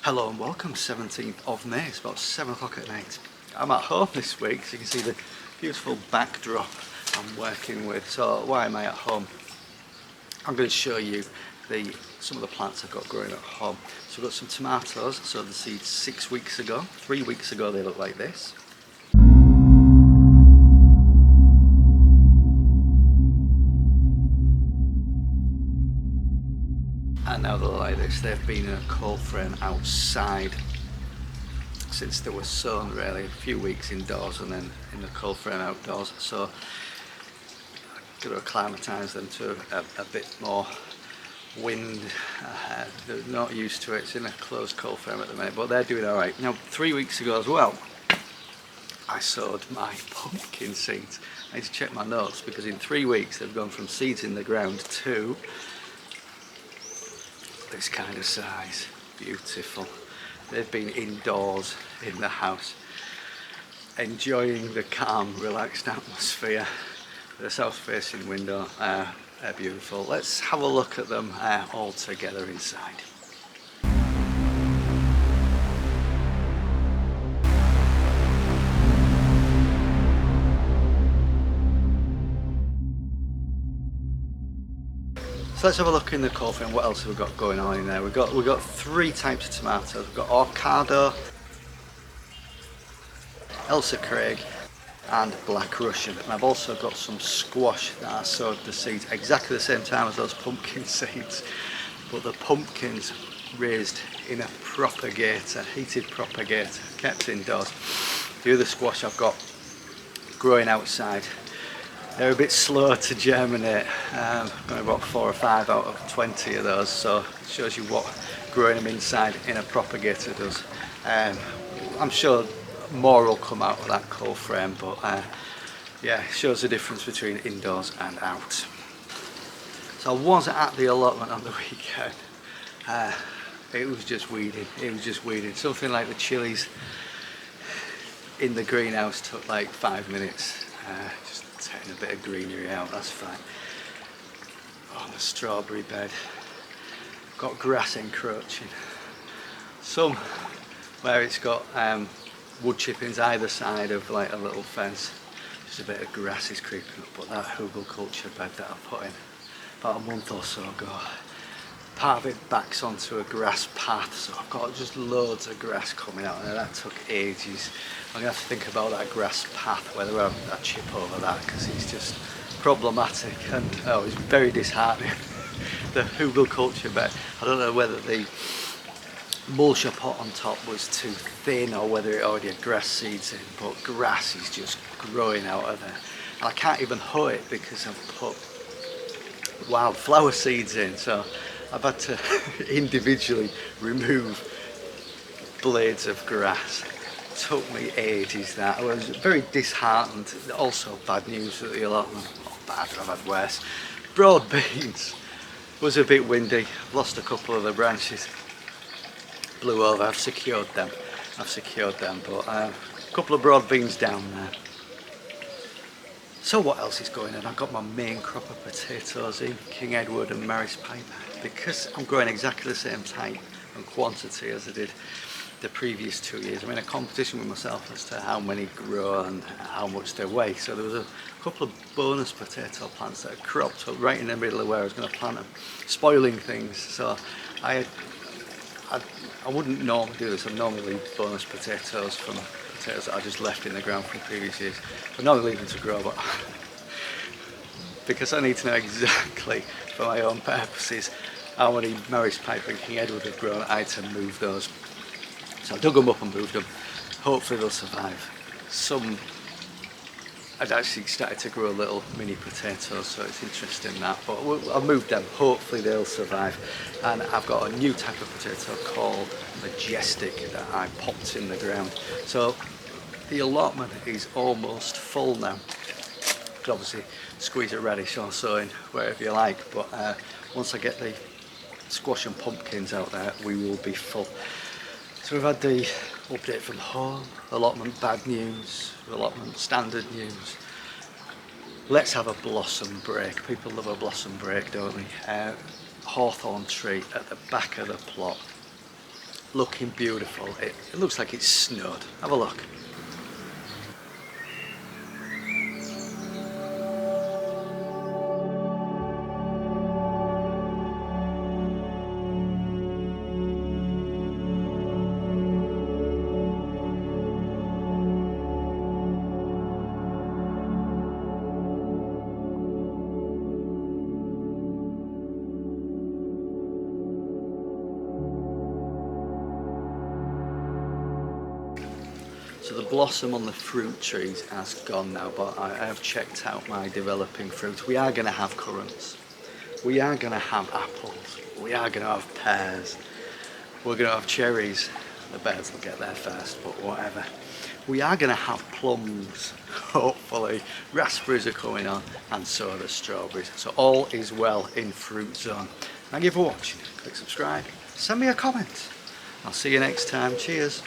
Hello and welcome, 17th of May, it's about 7 o'clock at night. I'm at home this week, so you can see the beautiful backdrop I'm working with. So why am I at home? I'm going to show you some of the plants I've got growing at home. So I've got some tomatoes, so the seeds 6 weeks ago. 3 weeks ago they look like this. And now they look like this. They've been in a cold frame outside since they were sown, really. A few weeks indoors and then in the cold frame outdoors. So I've got to acclimatise them to a bit more wind. They're not used to it. It's in a closed cold frame at the minute, but they're doing all right. Now, 3 weeks ago as well, I sowed my pumpkin seeds. I need to check my notes because in 3 weeks they've gone from seeds in the ground to this kind of size. Beautiful. They've been indoors in the house, enjoying the calm, relaxed atmosphere. The south-facing window, they're beautiful. Let's have a look at them all together inside. So let's have a look in the cold frame. What else have we got going on in there? We've got three types of tomatoes. We've got avocado, Elsa Craig and Black Russian. And I've also got some squash that I sowed the seeds exactly the same time as those pumpkin seeds, but the pumpkins raised in a propagator, heated propagator, kept indoors. The other squash I've got growing outside, they're a bit slow to germinate. I've got about 4 or 5 out of 20 of those, so it shows you what growing them inside in a propagator does. I'm sure more will come out of that cold frame, but yeah, it shows the difference between indoors and out. So I was at the allotment on the weekend. It was just weeding. Something like the chilies in the greenhouse took like 5 minutes. Just taking a bit of greenery out, that's fine. On the strawberry bed, got grass encroaching. Some where it's got wood chippings either side of like a little fence. Just a bit of grass is creeping up, but that hugel culture bed that I put in about a month or so ago, part of it backs onto a grass path, so I've got just loads of grass coming out, and that took ages. I'm going to have to think about that grass path, whether I chip over that, because it's just problematic, and it's very disheartening. The hugel culture bed, I don't know whether the mulch I put on top was too thin or whether it already had grass seeds in, but grass is just growing out of there. And I can't even hoe it because I've put wildflower seeds in, so I've had to individually remove blades of grass. It took me ages. That I was very disheartened. Also bad news at the allotment. Not bad, I've had worse. Broad beans was a bit windy. I've lost a couple of the branches. Blew over. I've secured them, but a couple of broad beans down there. So what else is going on? I've got my main crop of potatoes in, King Edward and Maris Piper. Because I'm growing exactly the same type and quantity as I did the previous 2 years, I'm in a competition with myself as to how many grow and how much they weigh. So there was a couple of bonus potato plants that had cropped up right in the middle of where I was going to plant them, spoiling things. So I wouldn't normally do this. I normally leave bonus potatoes from potatoes that I just left in the ground from previous years. I normally leave them to grow, but because I need to know exactly for my own purposes how many Maris Piper and King Edward have grown, I had to move those. So I dug them up and moved them. Hopefully they'll survive. Some I'd actually started to grow little mini potatoes, so it's interesting that, but I've moved them. Hopefully they'll survive. And I've got a new type of potato called Majestic that I popped in the ground. So the allotment is almost full now. You could obviously squeeze a radish or so in wherever you like, but once I get the squash and pumpkins out there, we will be full. So we've had the update from home, allotment bad news, allotment standard news. Let's have a blossom break. People love a blossom break, don't they? Hawthorn tree at the back of the plot. looking beautiful. It looks like it's snowed. Have a look. So the blossom on the fruit trees has gone now, but I have checked out my developing fruits. We are going to have currants, we are going to have apples, we are going to have pears, we're going to have cherries. The birds will get there first, but whatever. We are going to have plums, hopefully. Raspberries are coming on, and so are the strawberries. So all is well in Fruit Zone. Thank you for watching. Click subscribe, send me a comment. I'll see you next time. Cheers.